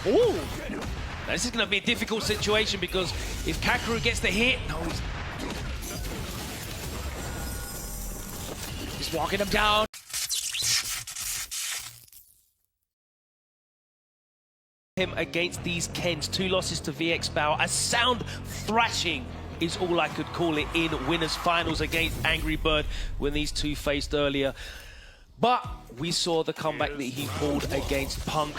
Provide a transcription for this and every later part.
Ooh! Now, this is going to be a difficult situation because if Kakeru gets the hit, no, he's walking him down. Him against these Kens, 2 losses to VX Bow. A sound thrashing is all I could call it in winners finals against Angrybird when these two faced earlier. But we saw the comeback that he pulled against Punk.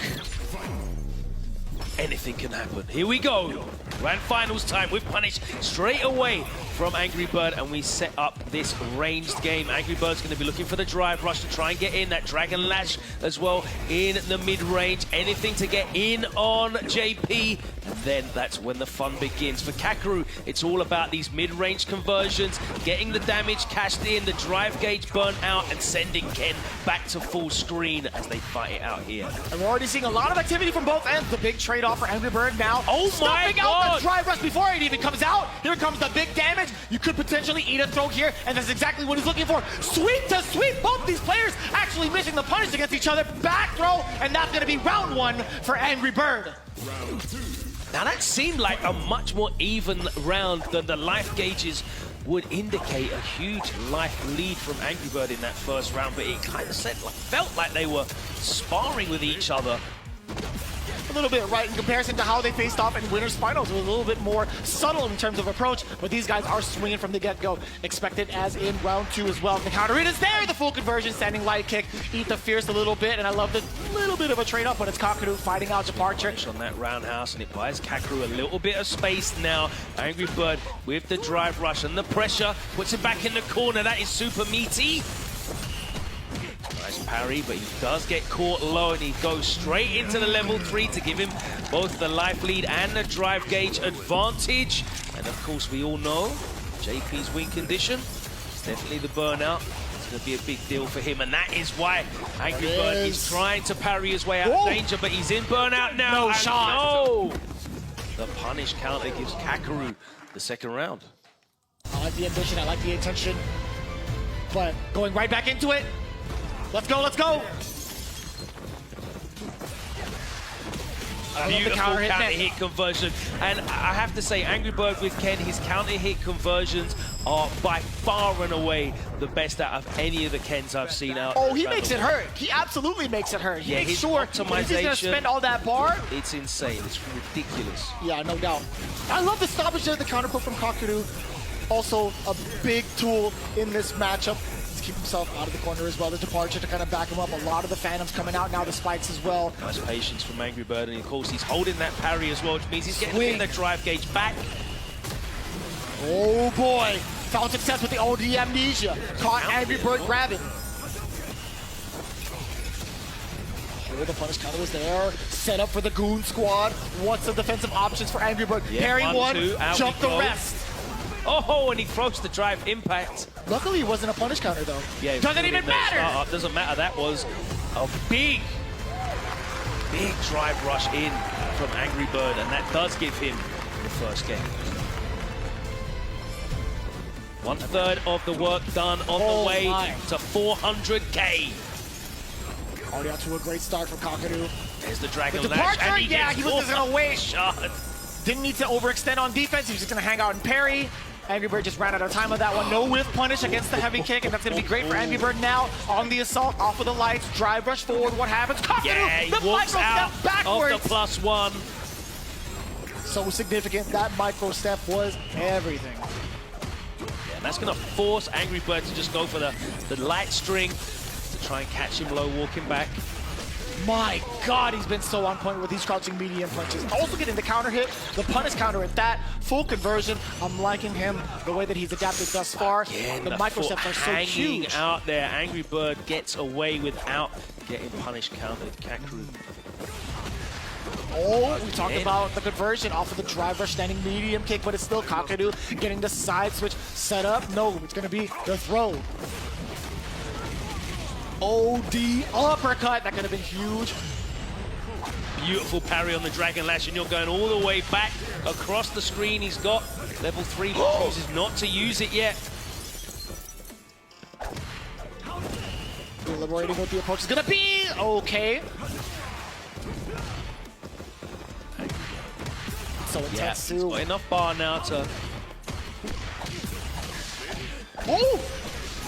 Anything can happen. Here we go. Grand finals time with Punish straight away from Angrybird, and we set up this ranged game. Angrybird's going to be looking for the drive rush to try and get in that Dragon Lash as well in the mid-range. Anything to get in on JP, and then that's when the fun begins. For Kakeru, it's all about these mid-range conversions, getting the damage cashed in, the drive gauge burnt out, and sending Ken back to full screen as they fight it out here. And we're already seeing a lot of activity from both ends. The big trade-off for Angrybird now. Oh my God! Out the drive rush before it even comes out. Here comes the big damage. You could potentially eat a throw here, and that's exactly what he's looking for. Sweep to sweep. Both these players actually missing the punish against each other. Back throw, and that's going to be round 1 for Angrybird. Now that seemed like a much more even round than the life gauges would indicate. A huge life lead from Angrybird in that first round, but it kind of felt like they were sparring with each other. A little bit right in comparison to how they faced off in winners finals. It was a little bit more subtle in terms of approach, but these guys are swinging from the get-go. Expected as in round 2 as well. The counter it is there, the full conversion, standing light kick, eat the fierce a little bit, and I love the little bit of a trade-up, but it's Kakeru fighting out departure. On that roundhouse, and it buys Kakeru a little bit of space now. Angrybird with the drive rush and the pressure, puts him back in the corner. That is super meaty. Nice parry, but he does get caught low, and he goes straight into the level 3 to give him both the life lead and the drive gauge advantage. And of course, we all know JP's win condition. It's definitely the burnout. It's going to be a big deal for him, and that is why Angrybird is trying to parry his way out of danger, but he's in burnout now. No shot. No! The punish counter gives Kakeru the second round. I like the ambition, I like the intention, but going right back into it. Let's go, let's go! Beautiful counter hit conversion. And I have to say, Angrybird with Ken, his counter hit conversions are by far and away the best out of any of the Kens I've seen out. Oh, he makes it hurt. He absolutely makes it hurt. He makes sure he's going to spend all that bar. It's insane. It's ridiculous. Yeah, no doubt. I love the stoppage there, the counter put from Kakeru. Also a big tool in this matchup. Keep himself out of the corner as well. The departure to kind of back him up. A lot of the Phantoms coming out now, the spikes as well. Nice patience from Angrybird, and of course he's holding that parry as well, which means he's getting the drive gauge back. Oh boy, found success with the OD amnesia. Caught Angrybird grabbing. Sure, the punish counter was there. Set up for the Goon Squad. What's the defensive options for Angrybird? Yeah, Parry one, jump the rest. Oh, and he throws the drive impact. Luckily, it wasn't a punish counter, though. Yeah, doesn't even matter. Doesn't matter. That was a big drive rush in from Angrybird, and that does give him the first game. 1/3 of the work done on the way to 400K. Already out to a great start from Kakeru. There's the Dragon the Lash. departure, yeah, he was just gonna wait. Shot. Didn't need to overextend on defense. He was just gonna hang out and parry. Angrybird just ran out of time with that one. No whiff punish against the heavy kick, and that's gonna be great for Angrybird now. On the assault, off of the lights, drive rush forward. What happens? Kakeru, yeah, he walks out backwards of the +1. So significant. That micro step was everything. Yeah, and that's gonna force Angrybird to just go for the light string to try and catch him low, walking back. My God, he's been so on point with these crouching medium punches. Also getting the counter hit, the punish counter at that, full conversion. I'm liking him, the way that he's adapted thus far. Again, the micro steps are so huge. Out there, Angrybird gets away without getting punish countered. Kakeru. Oh, we talked about the conversion off of the drive rush, standing medium kick, but it's still Kakeru getting the side switch set up. No, it's gonna be the throw. OD uppercut, that could have been huge. Beautiful parry on the Dragon Lash, and you're going all the way back across the screen. He's got level 3, but chooses not to use it yet. Deliberating what the approach is gonna be. Okay. so intense he's too. got enough bar now to... Oh!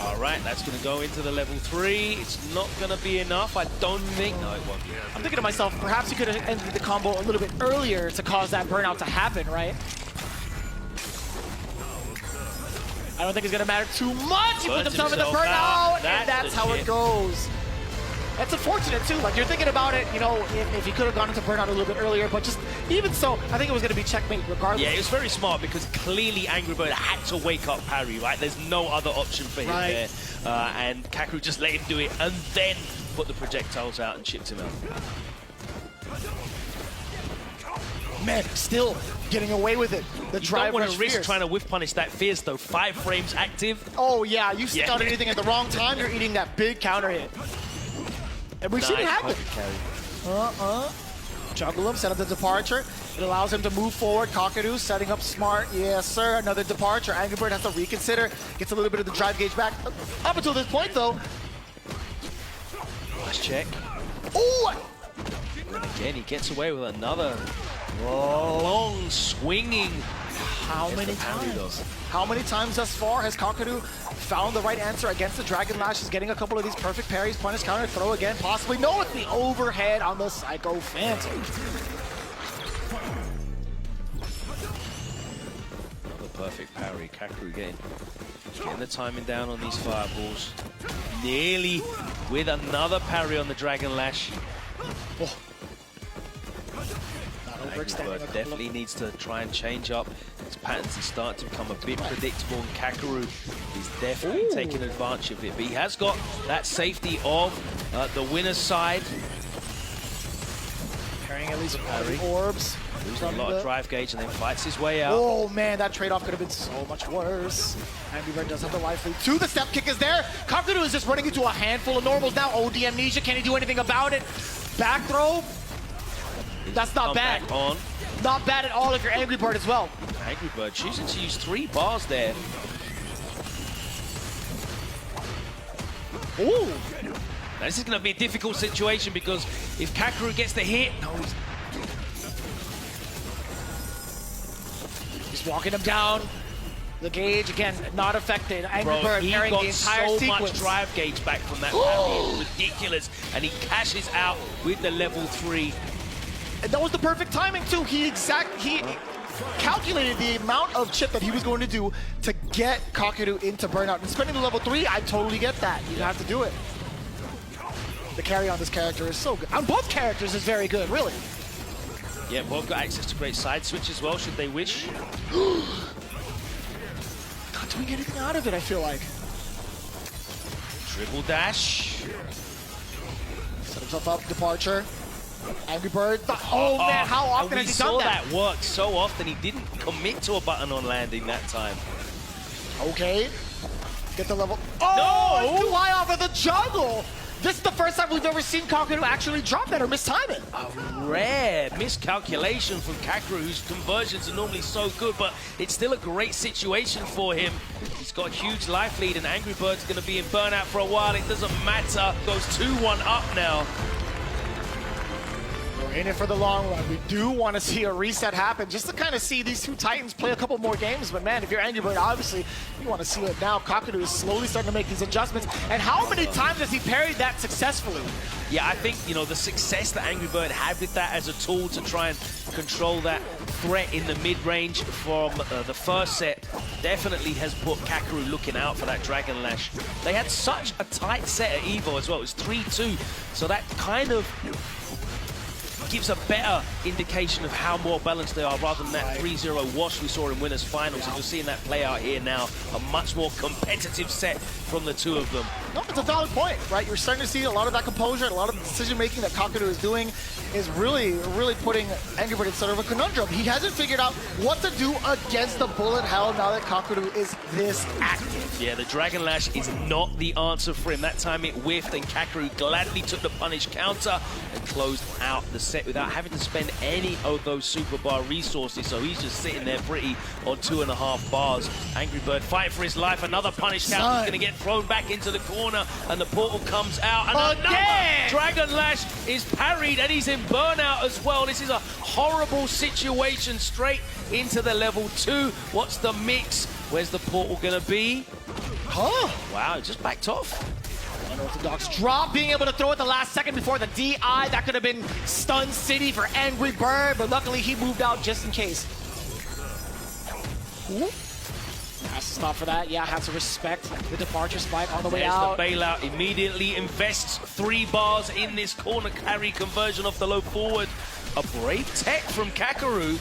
All right, that's going to go into the level 3. It's not going to be enough, I don't think. No, it won't be. I'm thinking to myself, perhaps he could have ended the combo a little bit earlier to cause that burnout to happen, right? I don't think it's going to matter too much. He put himself in the burnout, and that's how it goes. That's unfortunate, too. Like, you're thinking about it, you know, if he could have gone into burnout a little bit earlier, but just even so, I think it was going to be checkmate regardless. Yeah, it was very smart because clearly Angrybird had to wake up parry, right? There's no other option for him there. And Kakeru just let him do it and then put the projectiles out and chipped him out. Man, still getting away with it. The drive don't want to risk fierce. trying to whiff punish that fierce, though. 5 frames active. Oh, yeah, you stick out anything at the wrong time, you're eating that big counter hit. And we've seen it happen. Juggle him, set up the departure. It allows him to move forward. Kakeru setting up smart. Yes, sir. Another departure. Angrybird has to reconsider. Gets a little bit of the drive gauge back. Up until this point, though. Nice check. Ooh! And again, he gets away with another long swinging. How many times? How many times thus far has Kakeru found the right answer against the Dragon Lash? He's getting a couple of these perfect parries, punish, counter, throw again, possibly. No, it's the overhead on the Psycho Phantom. Another perfect parry. Kakeru getting the timing down on these fireballs. Nearly with another parry on the Dragon Lash. Oh. Angrybird definitely needs to try and change up his patterns and start to become a bit predictable, and Kakeru is definitely taking advantage of it. But he has got that safety of the winner's side. Carrying at least orbs. Losing a lot of drive gauge and then fights his way out. Oh man, that trade-off could have been so much worse. Angrybird does have the life lead. The step kick is there. Kakeru is just running into a handful of normals now. OD amnesia, can he do anything about it? Back throw. That's not bad. Back on. Not bad at all if you're Angrybird as well. Angrybird choosing to use 3 bars there. Ooh. Now, this is going to be a difficult situation because if Kakeru gets the hit, he's walking him down. The gauge, again, not affected. Angrybird carrying the entire so sequence. much drive gauge back from that parry. It's ridiculous. And he cashes out with the level 3. And that was the perfect timing, too. He calculated the amount of chip that he was going to do to get Kakeru into burnout. And spending the level 3, I totally get that. You have to do it. The carry on this character is so good. On both characters is very good, really. Yeah, both got access to great side switch as well, should they wish. Not doing anything out of it, I feel like. Triple dash. Set himself up, departure. Angrybird. Oh man, how often has he done that? That work so often, he didn't commit to a button on landing that time. Okay. Get the level. Oh, no! It's too high off of the juggle. This is the first time we've ever seen Kakeru actually drop that or mistime it. A rare miscalculation from Kakeru, whose conversions are normally so good, but it's still a great situation for him. He's got a huge life lead, and Angrybird's going to be in burnout for a while. It doesn't matter. Goes 2-1 up now. We're in it for the long run. We do want to see a reset happen just to kind of see these two Titans play a couple more games. But man, if you're Angrybird, obviously you want to see it now. Kakeru is slowly starting to make these adjustments. And how many times has he parried that successfully? Yeah, I think, you know, the success that Angrybird had with that as a tool to try and control that threat in the mid-range from the first set definitely has put Kakeru looking out for that Dragon Lash. They had such a tight set at EVO as well. It was 3-2, so that kind of gives a better indication of how more balanced they are rather than that 3-0 wash we saw in winners finals. And you're seeing that play out here now, a much more competitive set from the two of them. No, it's a valid point, right? You're starting to see a lot of that composure, a lot of the decision-making that Kakeru is doing is really putting Angrybird in sort of a conundrum. He hasn't figured out what to do against the bullet hell now that Kakeru is this active. Yeah, the Dragon Lash is not the answer for him. That time it whiffed and Kakeru gladly took the punish counter and closed out the set without having to spend any of those super bar resources. So he's just sitting there pretty on 2.5 bars. Angrybird fighting for his life. Another punish counter is going to get thrown back into the corner. corner, and the portal comes out. And Again! Dragon Lash is parried, and he's in burnout as well. This is a horrible situation straight into the level 2. What's the mix? Where's the portal gonna be? Huh? Wow, it just backed off. Unorthodox drop, being able to throw it the last second before the DI. That could have been Stun City for Angrybird, but luckily he moved out just in case. Ooh. Has to stop for that. Yeah, has to respect the departure spike on the way out. There's the bailout. Immediately invests 3 bars in this corner carry conversion off the low forward. A brave tech from Kakeru.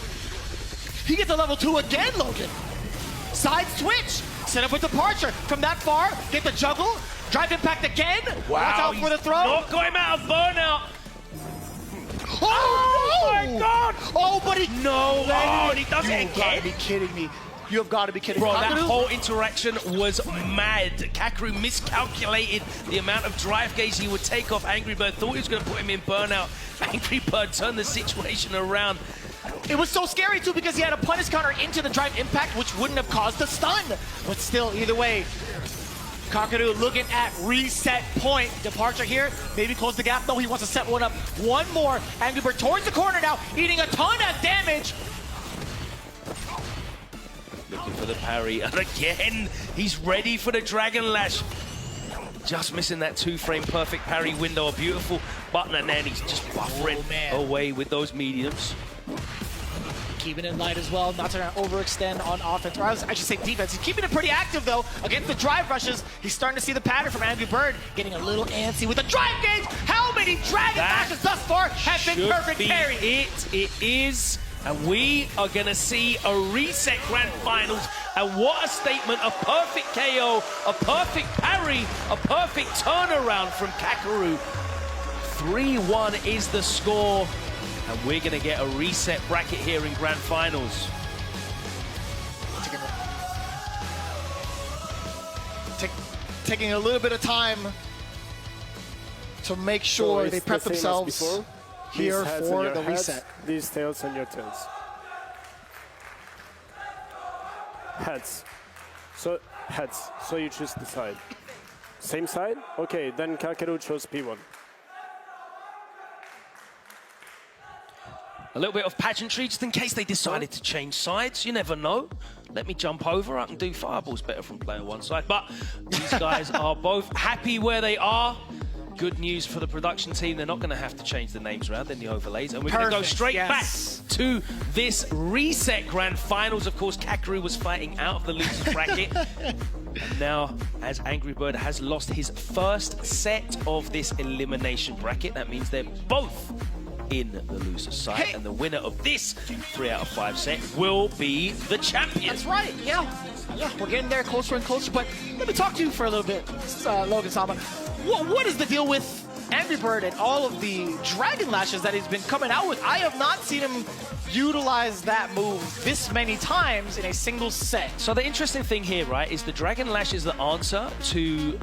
He gets a level 2 again, Logan. Side switch. Set up with departure. From that far, get the juggle. Drive impact again. Wow, watch out for the throw. Not got him out of burnout. Oh my God! Oh, but he... No, oh, and he does it You've got to again. be kidding me. You have got to be kidding me. Bro, that Kakeru? whole interaction was mad. Kakeru miscalculated the amount of drive gauge he would take off Angrybird. Thought he was going to put him in burnout. Angrybird turned the situation around. It was so scary too because he had a punish counter into the drive impact, which wouldn't have caused the stun. But still, either way, Kakeru looking at reset point. Departure here, maybe close the gap. No, he wants to set one up. One more. Angrybird towards the corner now, eating a ton of damage. Looking for the parry, and again, he's ready for the Dragon Lash. Just missing that 2-frame perfect parry window. A beautiful button, and then he's just buffering away with those mediums. Keeping it light as well, not to overextend on offense, or I should say defense. He's keeping it pretty active though against the drive rushes. He's starting to see the pattern from Angrybird, getting a little antsy with the drive gauge. How many Dragon Lashes thus far have been perfect carry? It is, and we are gonna see a reset grand finals. And what a statement! A perfect KO, a perfect parry, a perfect turnaround from Kakeru. 3-1 is the score. And we're going to get a reset bracket here in Grand Finals. Taking a little bit of time to make sure so they prep themselves here for the reset. These tails on your tails. Heads. So, heads. So you choose the side. Same side? Okay, then Kakeru chose P1. A little bit of pageantry, just in case they decided to change sides. You never know. Let me jump over. I can do fireballs better from player one side. But these guys are both happy where they are. Good news for the production team. They're not going to have to change the names around in the overlays. And we're going to go straight back to this reset grand finals. Of course, Kakeru was fighting out of the losers bracket. And now, as Angrybird has lost his first set of this elimination bracket, that means they're both in the loser side, and the winner of this 3 out of 5 set will be the champion. That's right, yeah, we're getting there closer and closer, but let me talk to you for a little bit, Logan Sama. What is the deal with Angrybird and all of the Dragon Lashes that he's been coming out with? I have not seen him utilize that move this many times in a single set. So the interesting thing here, right, is the Dragon Lash is the answer to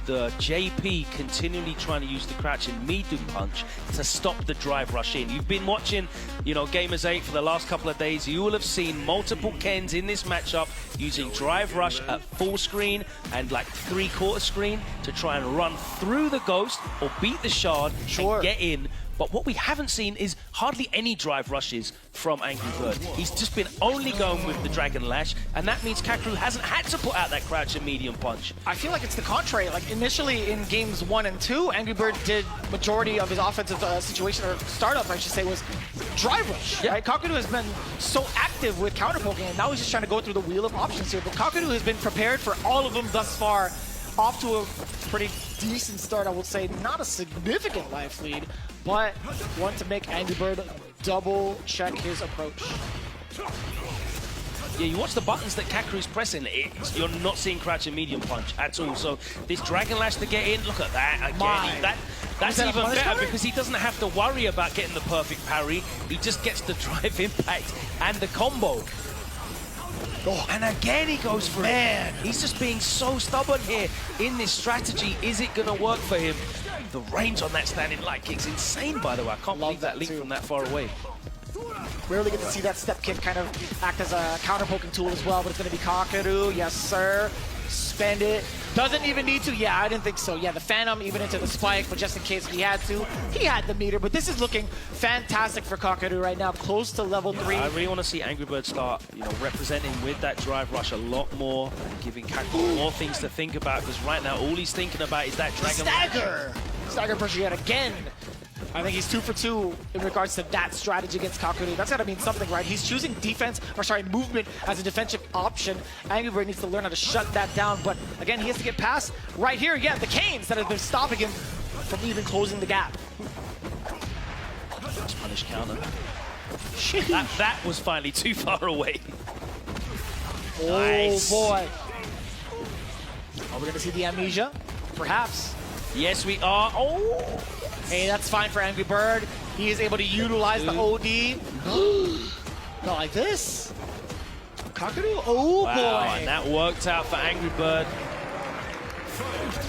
the JP continually trying to use the crouching medium punch to stop the drive rush in. You've been watching, you know, gamers8 for the last couple of days. You will have seen multiple Kens in this matchup using drive rush at full screen and like 3/4 screen to try and run through the ghost or beat the shard and get in. But what we haven't seen is hardly any drive rushes from Angrybird. He's just been only going with the Dragon Lash, and that means Kakeru hasn't had to put out that crouching medium punch. I feel like it's the contrary. Like initially in games 1 and 2, Angrybird did majority of his offensive situation, or startup I should say, was drive rush. Right? Kakeru has been so active with counter poking, and now he's just trying to go through the wheel of options here. But Kakeru has been prepared for all of them thus far. Off to a pretty decent start, I would say. Not a significant life lead, but want to make Angrybird double check his approach. Yeah, you watch the buttons that Kakeru's pressing, you're not seeing crouching medium punch at all. So this Dragon Lash to get in, look at that again. That's even better because he doesn't have to worry about getting the perfect parry. He just gets the drive impact and the combo. Oh, and again he goes for it. He's just being so stubborn here in this strategy. Is it going to work for him? The range on that standing light kick's insane, by the way. I can't believe that leap from that far away. Rarely get to see that step kick kind of act as a counter poking tool as well, but it's going to be Kakeru, yes sir. spend it. Doesn't even need to. Yeah, I didn't think so. Yeah, the Phantom even into the spike, but just in case he had to, he had the meter. But this is looking fantastic for Kakeru right now, close to level 3. I really want to see Angrybird start, representing with that drive rush a lot more, and giving Kakeru more things to think about. Because right now, all he's thinking about is that dragon. Stagger! Stagger pressure yet again. I think he's 2 for 2 in regards to that strategy against Kakeru. That's got to mean something, right? He's choosing movement as a defensive option. Angrybird needs to learn how to shut that down. But again, he has to get past right here. Yeah, the canes that have been stopping him from even closing the gap. Just punish counter. That was finally too far away. Oh, nice. Boy. Are we going to see the amnesia? Perhaps. Yes, we are. Oh! Hey, that's fine for Angrybird. He is able to utilize the OD. Not like this. Kakeru? Oh, wow, boy. And that worked out for Angrybird.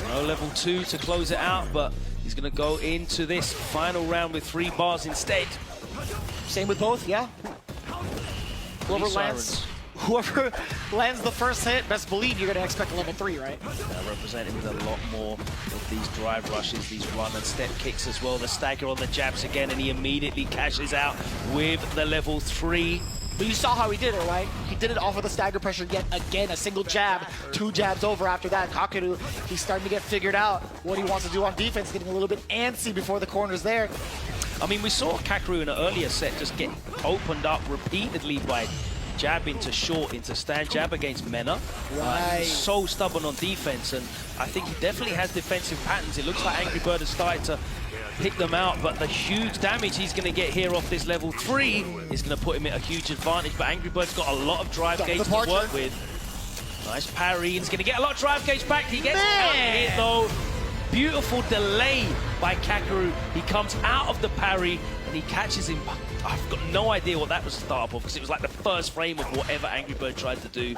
No level 2 to close it out, but he's going to go into this final round with 3 bars instead. Same with both, yeah. Whoever lands the first hit, best believe you're going to expect a level 3, right? Representing with a lot more of these drive rushes, these run and step kicks as well. The stagger on the jabs again, and he immediately cashes out with the level 3. But you saw how he did it, right? He did it off of the stagger pressure yet again. A single jab, 2 jabs over after that. Kakeru, he's starting to get figured out what he wants to do on defense, getting a little bit antsy before the corner's there. I mean, we saw Kakeru in an earlier set just get opened up repeatedly by jab into short, into stand jab against Mena. Right. So stubborn on defense, and I think he definitely has defensive patterns. It looks like Angrybird has started to pick them out, but the huge damage he's going to get here off this level 3 is going to put him at a huge advantage. But Angrybird's got a lot of drive gauge to work with. Nice parry, and he's going to get a lot of drive gauge back. He gets out here though. Beautiful delay by Kakeru. He comes out of the parry and he catches him. I've got no idea what that was the start of, because it was like the first frame of whatever Angrybird tried to do.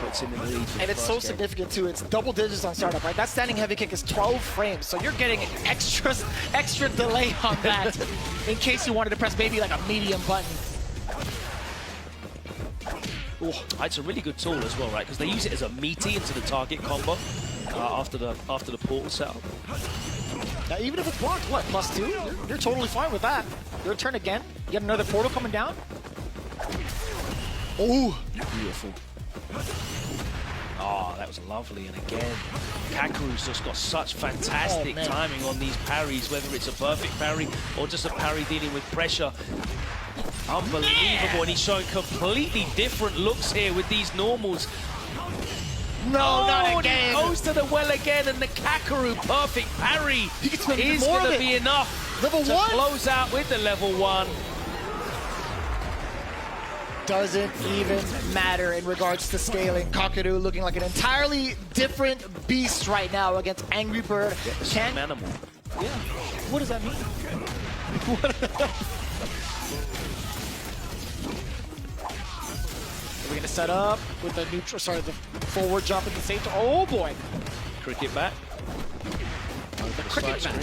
Puts him in the lead. And it's so significant too. It's double digits on startup, right? That standing heavy kick is 12 frames, so you're getting extra delay on that in case you wanted to press maybe like a medium button. Ooh, it's a really good tool as well, right? Because they use it as a meaty into the target combo after the portal setup. Now, even if it's blocked, what, +2? You're totally fine with that. Your turn again. You got another portal coming down. Oh, beautiful. Oh, that was lovely. And again, Kakeru's just got such fantastic timing on these parries, whether it's a perfect parry or just a parry dealing with pressure. Unbelievable. And he's showing completely different looks here with these normals. No, not again. He goes to the well again, and the Kakeru perfect parry is going to be enough level to 1 close out with the level 1. Doesn't even matter in regards to scaling. Kakeru looking like an entirely different beast right now against Angrybird. Animal. Yeah. What does that mean? We're going to set up with the neutral, the forward jump at the same time. Oh boy. Cricket back. The cricket back.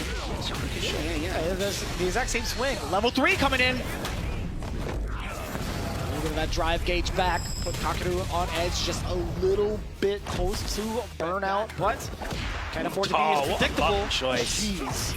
Yeah. The exact same swing. Level 3 coming in. Look at that drive gauge back. Put Kakeru on edge just a little bit close to burnout, but can't afford to be as predictable. What a choice. Jeez.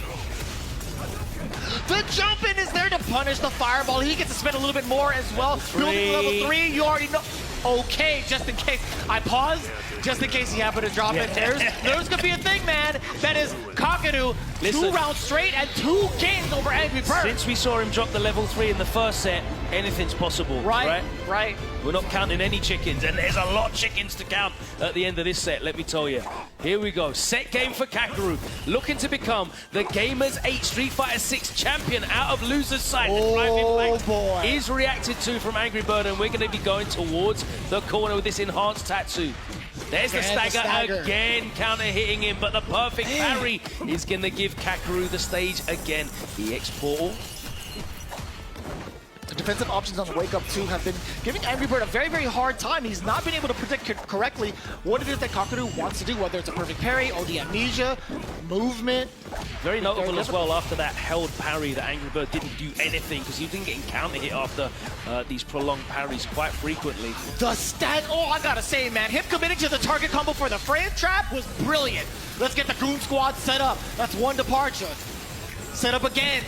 The jump in is there to punish the fireball. He gets to spend a little bit more as well. Building level 3, you already know. Okay, just in case. I paused just in case he happened to drop it. There's gonna be a thing, man. That is Kakeru, 2 rounds straight and 2 games over Angrybird. Since we saw him drop the level 3 in the first set, anything's possible, right? Right. We're not counting any chickens, and there's a lot of chickens to count at the end of this set, let me tell you. Here we go, set game for Kakeru, looking to become the gamers8 Street Fighter 6 champion out of loser's side. The drive boy. is reacted to from Angrybird, and we're going to be going towards the corner with this enhanced tattoo. There's the stagger again, counter hitting him, but the perfect parry is going to give Kakeru the stage again. EX portal. The defensive options on the wake up too have been giving Angrybird a very, very hard time. He's not been able to predict correctly what it is that Kakeru wants to do, whether it's a perfect parry or the amnesia. movement. Very notable as well after that held parry that Angrybird didn't do anything because he didn't get counter hit after these prolonged parries quite frequently. The stat, oh, I gotta say, man, him committing to the target combo for the frame trap was brilliant. Let's get the Goon Squad set up. That's one departure. Set up again.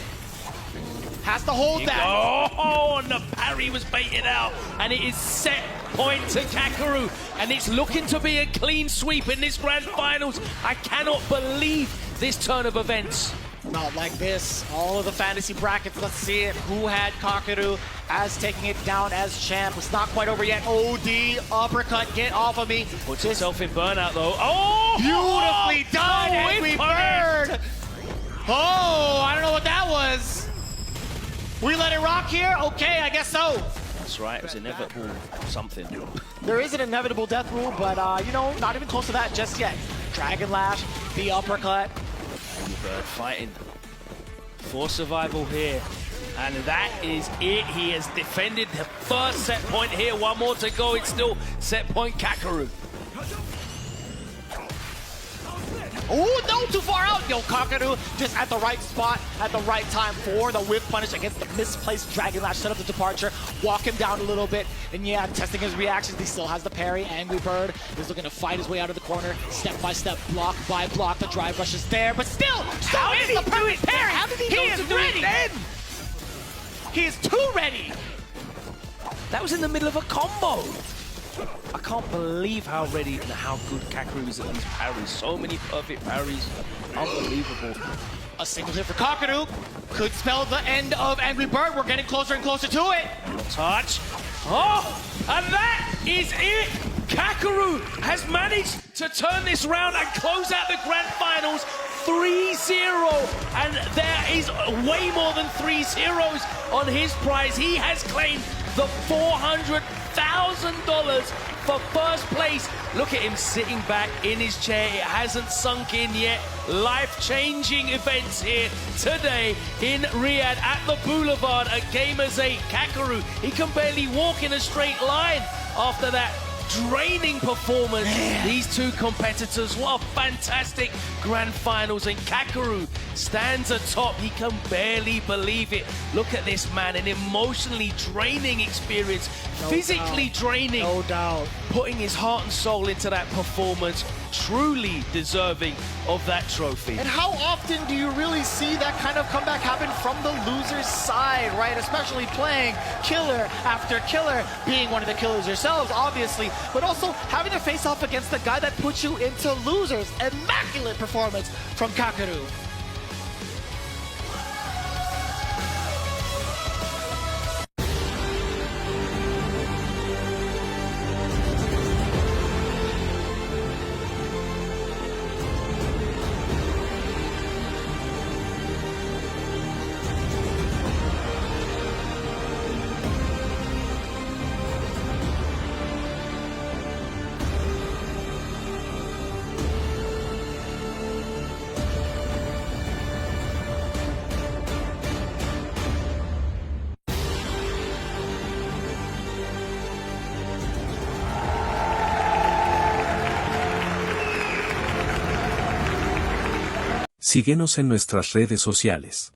Has to hold that. Oh, and the parry was baited out. And it is set point to Kakeru. And it's looking to be a clean sweep in this grand finals. I cannot believe this turn of events. Not like this. All of the fantasy brackets, let's see it. Who had Kakeru as taking it down as champ? It's not quite over yet. OD, uppercut, get off of me. Puts himself in burnout though. Oh! Beautifully done, Angrybird! Oh, I don't know what that was. We let it rock here? Okay, I guess so. That's right, it was inevitable something. There is an inevitable death rule, but, you know, not even close to that just yet. Dragon Lash, the uppercut. Angrybird fighting for survival here. And that is it. He has defended the first set point here. One more to go. It's still set point Kakeru. Oh, no, too far out. Yo, Kakeru just at the right spot, at the right time for the whip punish against the misplaced Dragon Lash. Set up the departure, walk him down a little bit. And yeah, testing his reactions. He still has the parry. Angrybird is looking to fight his way out of the corner. Step by step, block by block. The drive rush is there, but still, how is the perfect parry? How did he is ready. He is too ready. That was in the middle of a combo. I can't believe how ready and how good Kakeru is at these parries. So many perfect parries. Unbelievable. A single hit for Kakeru could spell the end of Angrybird. We're getting closer and closer to it. Touch. Oh, and that is it. Kakeru has managed to turn this round and close out the grand finals 3-0. And there is way more than 3 zeros on his prize. He has claimed the $400,000 for first place. Look at him sitting back in his chair. It hasn't sunk in yet. Life-changing events here today in Riyadh at the Boulevard at Gamers8. Kakeru, he can barely walk in a straight line after that draining performance. Man. These two competitors, what a fantastic grand finals, and Kakeru stands atop. He can barely believe it. Look at this man, an emotionally draining experience, physically draining. No doubt. Putting his heart and soul into that performance, truly deserving of that trophy. And how often do you really see that kind of comeback happen from the loser's side, right? Especially playing killer after killer, being one of the killers yourselves, obviously, but also having to face off against the guy that puts you into losers. Immaculate performance from Kakeru. Síguenos en nuestras redes sociales.